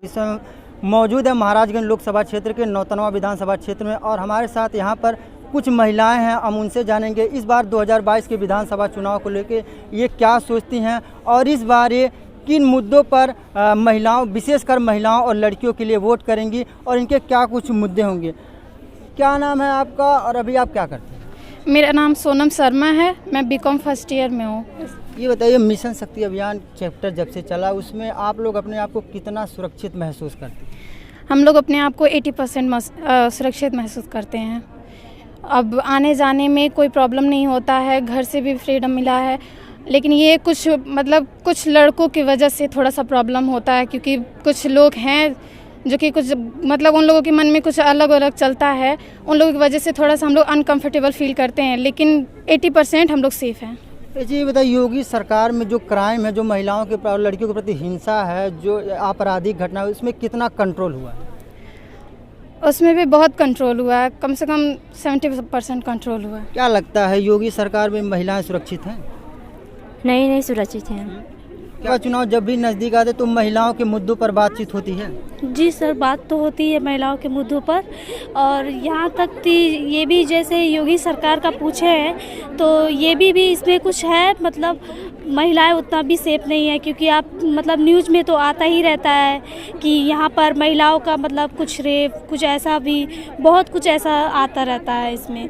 इस समय मौजूद है महाराजगंज लोकसभा क्षेत्र के नौतनवा विधानसभा क्षेत्र में और हमारे साथ यहाँ पर कुछ महिलाएं हैं। हम उनसे जानेंगे इस बार 2022 के विधानसभा चुनाव को लेकर ये क्या सोचती हैं और इस बार ये किन मुद्दों पर महिलाओं विशेषकर महिलाओं और लड़कियों के लिए वोट करेंगी और इनके क्या कुछ मुद्दे होंगे। क्या नाम है आपका और अभी आप क्या करते हैं? मेरा नाम सोनम शर्मा है, मैं बीकॉम फर्स्ट ईयर में हूँ। ये बताइए, मिशन शक्ति अभियान चैप्टर जब से चला उसमें आप लोग अपने आप को कितना सुरक्षित महसूस करते हैं? हम लोग अपने आप को 80% सुरक्षित महसूस करते हैं। अब आने जाने में कोई प्रॉब्लम नहीं होता है, घर से भी फ्रीडम मिला है। लेकिन ये कुछ लड़कों की वजह से थोड़ा सा प्रॉब्लम होता है, क्योंकि कुछ लोग हैं जो कि उन लोगों के मन में कुछ अलग अलग चलता है। उन लोगों की वजह से थोड़ा सा हम लोग अनकंफर्टेबल फील करते हैं, लेकिन 80% हम लोग सेफ़ हैं। जी बताइए, योगी सरकार में जो क्राइम है, जो महिलाओं के और लड़कियों के प्रति हिंसा है, जो आपराधिक घटना है, उसमें कितना कंट्रोल हुआ है? उसमें भी बहुत कंट्रोल हुआ है, कम से कम 70% कंट्रोल हुआ है। क्या लगता है योगी सरकार में महिलाएं सुरक्षित हैं? नहीं सुरक्षित हैं। क्या चुनाव जब भी नज़दीक आते तो महिलाओं के मुद्दों पर बातचीत होती है? जी सर, बात तो होती है महिलाओं के मुद्दों पर, और यहाँ तक कि ये भी जैसे योगी सरकार का पूछे हैं तो ये भी इसमें कुछ है, मतलब महिलाएं उतना भी सेफ नहीं है, क्योंकि आप न्यूज़ में तो आता ही रहता है कि यहाँ पर महिलाओं का कुछ रेप, कुछ ऐसा भी बहुत कुछ ऐसा आता रहता है इसमें।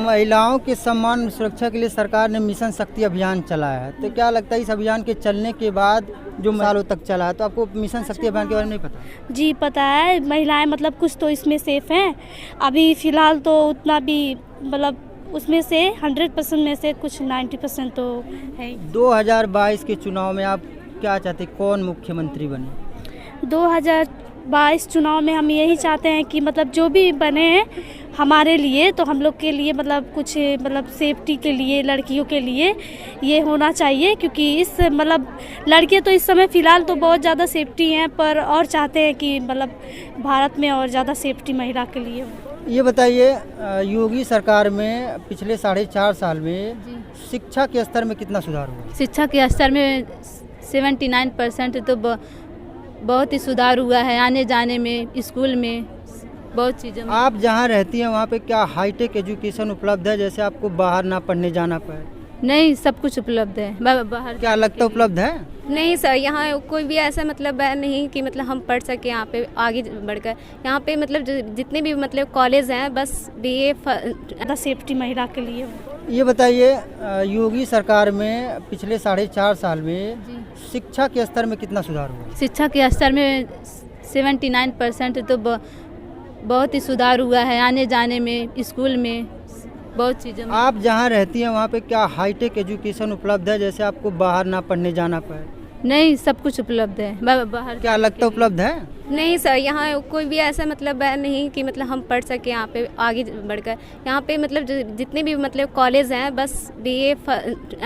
महिलाओं के सम्मान सुरक्षा के लिए सरकार ने मिशन शक्ति अभियान चलाया है, तो क्या लगता है इस अभियान के चलने के बाद जो सालों तक चला है, तो आपको मिशन शक्ति अभियान के बारे में नहीं पता? जी पता है, महिलाएं कुछ तो इसमें सेफ हैं। अभी फ़िलहाल तो उतना भी उसमें से 100% में से कुछ 90% तो है। 2022 के चुनाव में आप क्या चाहते, कौन मुख्यमंत्री बने? 2022 चुनाव में हम यही चाहते हैं कि जो भी बने हैं हमारे लिए, तो हम लोग के लिए कुछ सेफ्टी के लिए, लड़कियों के लिए ये होना चाहिए, क्योंकि इस लड़कियां तो इस समय फ़िलहाल तो बहुत ज़्यादा सेफ्टी हैं, पर और चाहते हैं कि भारत में और ज़्यादा सेफ्टी महिला के लिए हो। ये बताइए, योगी सरकार में पिछले 4.5 साल में शिक्षा के स्तर में कितना सुधार हुआ? शिक्षा के स्तर में 79% तो बहुत ही सुधार हुआ है। आने जाने में, स्कूल में बहुत चीज़ें। आप जहाँ रहती हैं वहाँ पे क्या हाईटेक एजुकेशन उपलब्ध है, जैसे आपको बाहर ना पढ़ने जाना पड़े? नहीं, सब कुछ उपलब्ध है बाहर। क्या लगता है उपलब्ध है? नहीं सर, यहाँ कोई भी ऐसा नहीं कि हम पढ़ सके यहाँ पे आगे बढ़कर। यहाँ पे जितने भी कॉलेज हैं, बस BA ज़्यादा सेफ्टी महिला के लिए। ये बताइए, योगी सरकार में पिछले 4.5 साल में शिक्षा के स्तर में कितना सुधार हुआ? शिक्षा के स्तर में 79% तो बहुत ही सुधार हुआ है। आने जाने में, स्कूल में बहुत चीज़ें। आप जहाँ रहती हैं वहाँ पे क्या हाईटेक एजुकेशन उपलब्ध है, जैसे आपको बाहर ना पढ़ने जाना पड़े? नहीं, सब कुछ उपलब्ध है बाहर। क्या लगता है उपलब्ध है? नहीं सर, यहाँ कोई भी ऐसा नहीं कि हम पढ़ सके यहाँ पे आगे बढ़कर। यहाँ पे जितने भी कॉलेज हैं, बस BA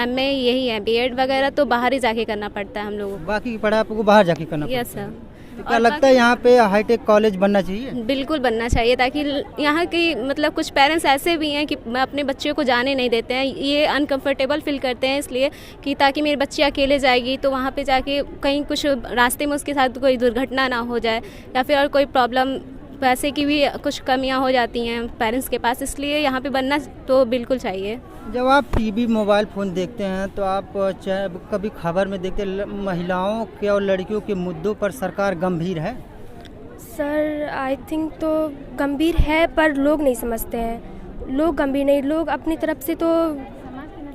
MA यही है। B.Ed वगैरह तो बाहर ही जाके करना पड़ता है हम लोगों को। बाकी की पढ़ाई आपको बाहर जाके करना पड़ता है? Yes sir. तो क्या लगता है यहाँ पे हाईटेक कॉलेज बनना चाहिए? बिल्कुल बनना चाहिए, ताकि यहाँ की कुछ पेरेंट्स ऐसे भी हैं कि अपने बच्चों को जाने नहीं देते हैं। ये अनकंफर्टेबल फील करते हैं इसलिए कि ताकि मेरी बच्ची अकेले जाएगी तो वहाँ पे जाके कहीं कुछ रास्ते में उसके साथ कोई दुर्घटना ना हो जाए, या फिर और कोई प्रॉब्लम, पैसे की भी कुछ कमियाँ हो जाती हैं पेरेंट्स के पास, इसलिए यहाँ पे बनना तो बिल्कुल चाहिए। जब आप टीवी मोबाइल फ़ोन देखते हैं तो आप चाहे कभी खबर में देखते महिलाओं के और लड़कियों के मुद्दों पर सरकार गंभीर है? सर आई थिंक तो गंभीर है, पर लोग नहीं समझते हैं। लोग गंभीर नहीं, लोग अपनी तरफ से तो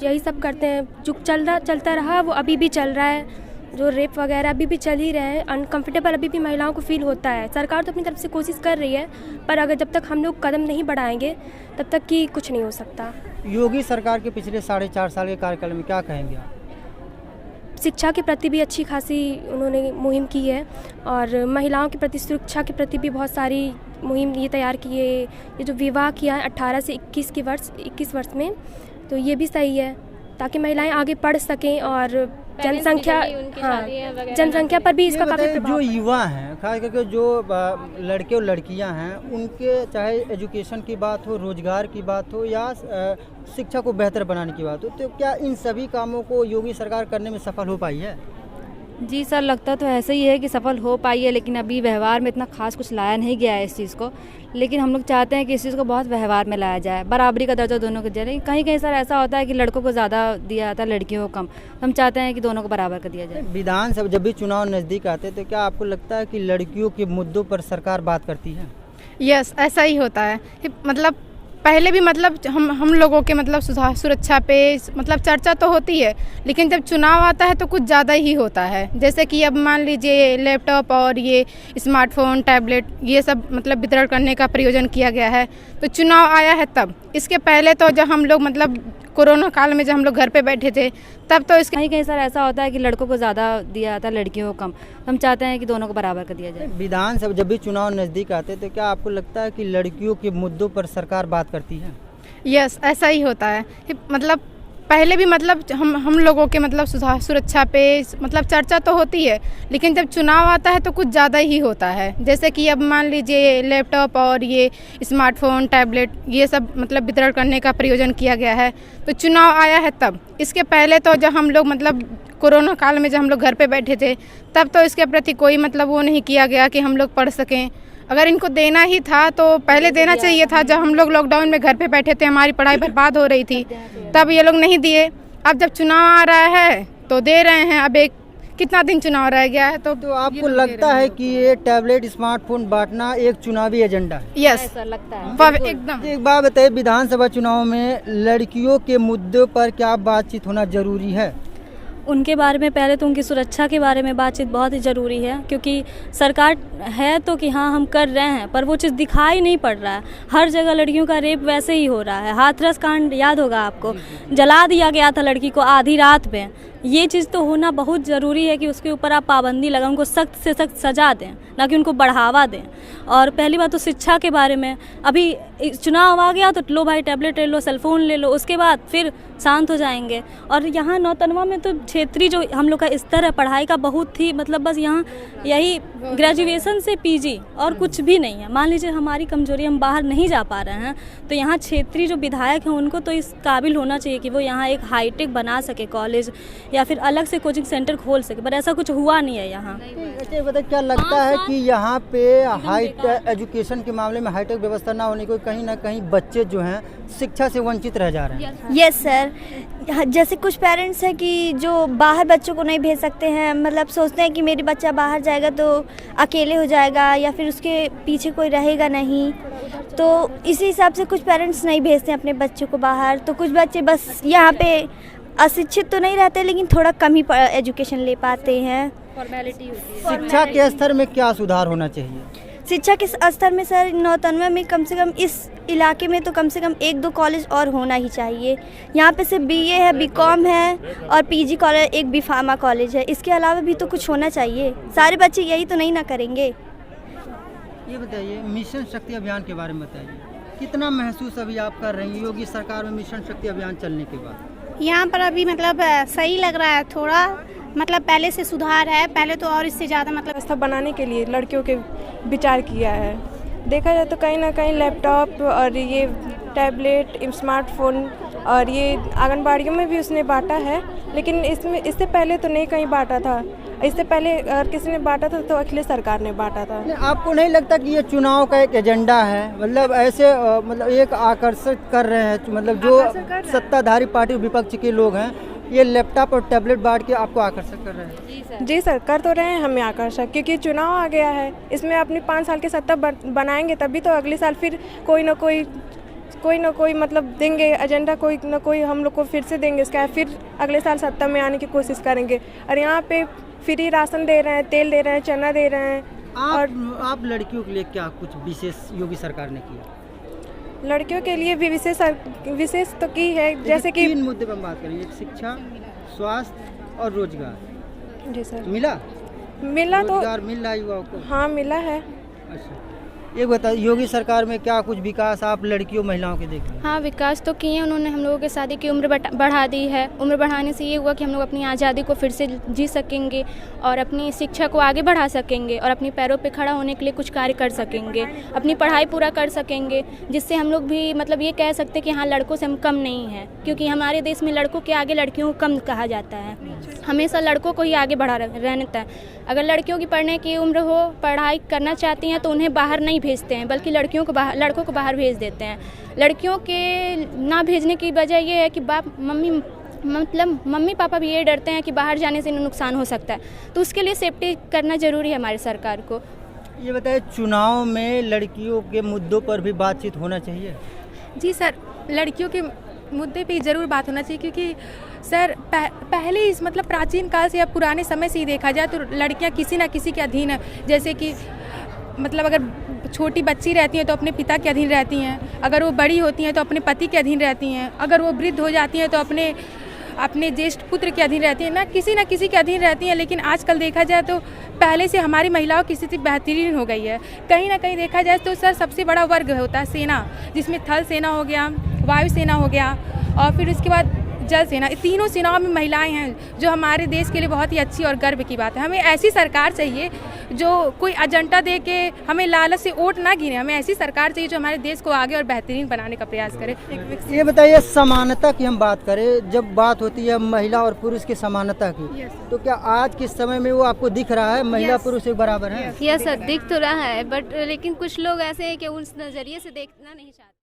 यही सब करते हैं। जो चलता रहा वो अभी भी चल रहा है। जो रेप वगैरह अभी भी चल ही रहे हैं। अनकंफर्टेबल अभी भी महिलाओं को फील होता है। सरकार तो अपनी तरफ से कोशिश कर रही है, पर अगर जब तक हम लोग कदम नहीं बढ़ाएंगे तब तक कि कुछ नहीं हो सकता। योगी सरकार के पिछले 4.5 साल के कार्यकाल में क्या कहेंगे आप? शिक्षा के प्रति भी अच्छी खासी उन्होंने मुहिम की है, और महिलाओं के प्रति, सुरक्षा के प्रति भी बहुत सारी मुहिम ये तैयार की है। ये जो विवाह किया है 18 से 21 वर्ष में, तो ये भी सही है, ताकि महिलाएं आगे पढ़ सकें और जनसंख्या पर भी इसका काफ़ी प्रभाव। जो युवा हैं, खास करके जो लड़के और लड़कियां हैं, उनके चाहे एजुकेशन की बात हो, रोजगार की बात हो, या शिक्षा को बेहतर बनाने की बात हो, तो क्या इन सभी कामों को योगी सरकार करने में सफल हो पाई है? जी सर, लगता तो ऐसा ही है कि सफल हो पाई है, लेकिन अभी व्यवहार में इतना खास कुछ लाया नहीं गया है इस चीज़ को। लेकिन हम लोग चाहते हैं कि इस चीज़ को बहुत व्यवहार में लाया जाए, बराबरी का दर्जा दोनों को दिया जाए। कहीं कहीं सर ऐसा होता है कि लड़कों को ज़्यादा दिया जाता है, लड़कियों को कम। तो हम चाहते हैं कि दोनों को बराबर कर दिया जाए। विधानसभा जब भी चुनाव नज़दीक आते तो क्या आपको लगता है कि लड़कियों के मुद्दों पर सरकार बात करती है? यस, ऐसा ही होता है कि मतलब पहले भी मतलब हम लोगों के मतलब सुरक्षा पे मतलब चर्चा तो होती है, लेकिन जब चुनाव आता है तो कुछ ज़्यादा ही होता है। जैसे कि अब मान लीजिए लैपटॉप और ये स्मार्टफोन, टैबलेट, ये सब मतलब वितरण करने का प्रयोजन किया गया है। तो चुनाव आया है तब, इसके पहले तो जब हम लोग मतलब कोरोना काल में जब हम लोग घर पे बैठे थे तब तो इसके कहीं कहीं सर ऐसा होता है कि लड़कों को ज़्यादा दिया जाता है, लड़कियों को कम। तो हम चाहते हैं कि दोनों को बराबर कर दिया जाए। विधानसभा जब भी चुनाव नज़दीक आते तो क्या आपको लगता है कि लड़कियों के मुद्दों पर सरकार बात करती है? यस, ऐसा ही होता है कि मतलब पहले भी मतलब हम लोगों के मतलब सुरक्षा पे मतलब चर्चा तो होती है, लेकिन जब चुनाव आता है तो कुछ ज़्यादा ही होता है। जैसे कि अब मान लीजिए लैपटॉप और ये स्मार्टफोन, टैबलेट, ये सब मतलब वितरण करने का प्रयोजन किया गया है। तो चुनाव आया है तब, इसके पहले तो जब हम लोग मतलब कोरोना काल में जब हम लोग घर पे बैठे थे तब तो इसके प्रति कोई मतलब वो नहीं किया गया कि हम लोग पढ़ सकें। अगर इनको देना ही था तो पहले देना चाहिए था, जब हम लोग लॉकडाउन में घर पे बैठे थे, हमारी पढ़ाई बर्बाद हो रही थी, तब ये लोग नहीं दिए। अब जब चुनाव आ रहा है तो दे रहे हैं। अब एक कितना दिन चुनाव रह गया है तो आपको लगता है कि ये टैबलेट, स्मार्टफोन बांटना एक चुनावी एजेंडा है? यस, लगता है एकदम। एक बात बताइए, विधानसभा चुनाव में लड़कियों के मुद्दों पर क्या बातचीत होना जरूरी है? उनके बारे में पहले तो उनकी सुरक्षा के बारे में बातचीत बहुत ही ज़रूरी है, क्योंकि सरकार है तो कि हाँ हम कर रहे हैं, पर वो चीज़ दिखाई नहीं पड़ रहा है। हर जगह लड़कियों का रेप वैसे ही हो रहा है। हाथरस कांड याद होगा आपको, जला दिया गया था लड़की को आधी रात में। ये चीज़ तो होना बहुत ज़रूरी है कि उसके ऊपर आप पाबंदी लगाएं, उनको सख्त से सख्त सज़ा दें, ना कि उनको बढ़ावा दें। और पहली बात तो शिक्षा के बारे में, अभी चुनाव आ गया तो लो भाई टैबलेट ले लो, सेलफोन ले लो, उसके बाद फिर शांत हो जाएंगे। और यहाँ नौतनवा में तो क्षेत्रीय जो हम लोग का स्तर है पढ़ाई का बहुत ही मतलब बस यहाँ यही ग्रेजुएशन से पीजी और कुछ भी नहीं है। मान लीजिए हमारी कमजोरी, हम बाहर नहीं जा पा रहे हैं, तो यहाँ क्षेत्रीय जो विधायक हैं उनको तो इस काबिल होना चाहिए कि वो यहाँ एक हाईटेक बना सके कॉलेज या फिर अलग से कोचिंग सेंटर खोल सके, पर ऐसा कुछ हुआ नहीं है यहाँ। अच्छा बताइए, क्या लगता है कि यहाँ पे हाईटेक एजुकेशन के मामले में हाईटेक व्यवस्था ना होने को कहीं ना कहीं बच्चे जो हैं शिक्षा से वंचित रह जा रहे हैं? यस सर, जैसे कुछ पेरेंट्स हैं कि जो बाहर बच्चों को नहीं भेज सकते हैं, मतलब सोचते हैं कि मेरी बच्चा बाहर जाएगा तो अकेले हो जाएगा या फिर उसके पीछे कोई रहेगा नहीं, तो इसी हिसाब से कुछ पेरेंट्स नहीं भेजते हैं अपने बच्चों को बाहर। तो कुछ बच्चे बस यहाँ पे अशिक्षित तो नहीं रहते, लेकिन थोड़ा कम ही एजुकेशन ले पाते हैं। फॉर्मेलिटी होती है। शिक्षा के स्तर में क्या सुधार होना चाहिए? शिक्षा के स्तर में सर नौतनवा में कम से कम इस इलाके में तो कम से कम 1-2 कॉलेज और होना ही चाहिए। यहाँ पे सिर्फ BA है, BCom है और PG कॉलेज, एक B.Pharma कॉलेज है। इसके अलावा भी तो कुछ होना चाहिए। सारे बच्चे यही तो नहीं ना करेंगे। ये बताइए, मिशन शक्ति अभियान के बारे में बताइए, कितना महसूस अभी आप कर रही हैं योगी सरकार में मिशन शक्ति अभियान चलने के बाद? यहाँ पर अभी मतलब सही लग रहा है, थोड़ा मतलब पहले से सुधार है। पहले तो और इससे ज़्यादा मतलब व्यवस्था बनाने के लिए लड़कियों के विचार किया है। देखा जाए तो कहीं ना कहीं लैपटॉप और ये टैबलेट, स्मार्टफोन और ये आंगनबाड़ियों में भी उसने बांटा है, लेकिन इसमें इससे पहले तो नहीं कहीं बांटा था। इससे पहले अगर किसी ने बांटा था तो अखिलेश सरकार ने बांटा था। आपको नहीं लगता कि ये चुनाव का एक एजेंडा है? मतलब ऐसे मतलब एक आकर्षित कर रहे हैं, मतलब जो सत्ताधारी पार्टी विपक्ष के लोग हैं, ये लैपटॉप और टैबलेट बांट के आपको आकर्षित कर रहे हैं? जी सर, कर तो रहे हैं हमें आकर्षक, क्योंकि चुनाव आ गया है। इसमें अपनी 5 साल की सत्ता बनाएंगे तभी तो अगले साल फिर कोई ना कोई मतलब देंगे एजेंडा, कोई ना कोई हम लोग को फिर से देंगे। इसका फिर अगले साल सत्ता में आने की कोशिश करेंगे। और यहाँ पे फ्री राशन दे रहे हैं, तेल दे रहे हैं, चना दे रहे हैं। और आप लड़कियों के लिए क्या कुछ विशेष योगी सरकार ने किया? लड़कियों के लिए भी विशेष तो की है, जैसे कि 3 मुद्दे पर बात करेंगे, शिक्षा, स्वास्थ्य और रोजगार। जी सर। मिला तो रोजगार मिल रहा है युवाओं को? हाँ मिला है। अच्छा, ये बताइए, योगी सरकार में क्या कुछ विकास आप लड़कियों महिलाओं के देखें? हाँ, विकास तो किए उन्होंने। हम लोगों के शादी की उम्र बढ़ा दी है। उम्र बढ़ाने से ये हुआ कि हम लोग अपनी आज़ादी को फिर से जी सकेंगे और अपनी शिक्षा को आगे बढ़ा सकेंगे और अपने पैरों पे खड़ा होने के लिए कुछ कार्य कर सकेंगे, अपनी पढ़ाई पूरा कर सकेंगे, जिससे हम लोग भी मतलब ये कह सकते हैं कि हाँ, लड़कों से हम कम नहीं हैं, क्योंकि हमारे देश में लड़कों के आगे लड़कियों को कम कहा जाता है। हमेशा लड़कों को ही आगे बढ़ा रहता है। अगर लड़कियों की पढ़ने की उम्र हो, पढ़ाई करना चाहती हैं, तो उन्हें बाहर नहीं भेजते हैं, बल्कि लड़कों को बाहर भेज देते हैं। लड़कियों के ना भेजने की वजह ये है कि मम्मी पापा भी ये डरते हैं कि बाहर जाने से नुकसान हो सकता है, तो उसके लिए सेफ्टी करना ज़रूरी है हमारी सरकार को। ये बताइए, चुनाव में लड़कियों के मुद्दों पर भी बातचीत होना चाहिए? जी सर, लड़कियों के मुद्दे पे ज़रूर बात होना चाहिए, क्योंकि सर पहले इस मतलब प्राचीन काल से या पुराने समय से ही देखा जाए तो लड़कियां किसी न किसी के अधीन है। जैसे कि मतलब अगर छोटी बच्ची रहती हैं तो अपने पिता के अधीन रहती हैं, अगर वो बड़ी होती हैं तो अपने पति के अधीन रहती हैं, अगर वो वृद्ध हो जाती हैं तो अपने ज्येष्ठ पुत्र के अधीन रहती हैं, ना किसी के अधीन रहती हैं। लेकिन आजकल देखा जाए तो पहले से हमारी महिलाओं की स्थिति बेहतरीन हो गई है। कहीं ना कहीं देखा जाए तो सर सबसे बड़ा वर्ग होता है सेना, जिसमें थल सेना हो गया, वायु सेना हो गया और फिर उसके बाद जल सेना। तीनों सेनाओं में महिलाएं हैं, जो हमारे देश के लिए बहुत ही अच्छी और गर्व की बात है। हमें ऐसी सरकार चाहिए जो कोई एजेंडा दे के हमें लालच से वोट ना गिने। हमें ऐसी सरकार चाहिए जो हमारे देश को आगे और बेहतरीन बनाने का प्रयास करे। ये बताइए, समानता की हम बात करें, जब बात होती है महिला और पुरुष की समानता की, तो क्या आज के समय में वो आपको दिख रहा है महिला पुरुष एक बराबर है? यस सर, दिख तो रहा है, बट लेकिन कुछ लोग ऐसे हैं कि उस नज़रिए से देखना नहीं चाहते।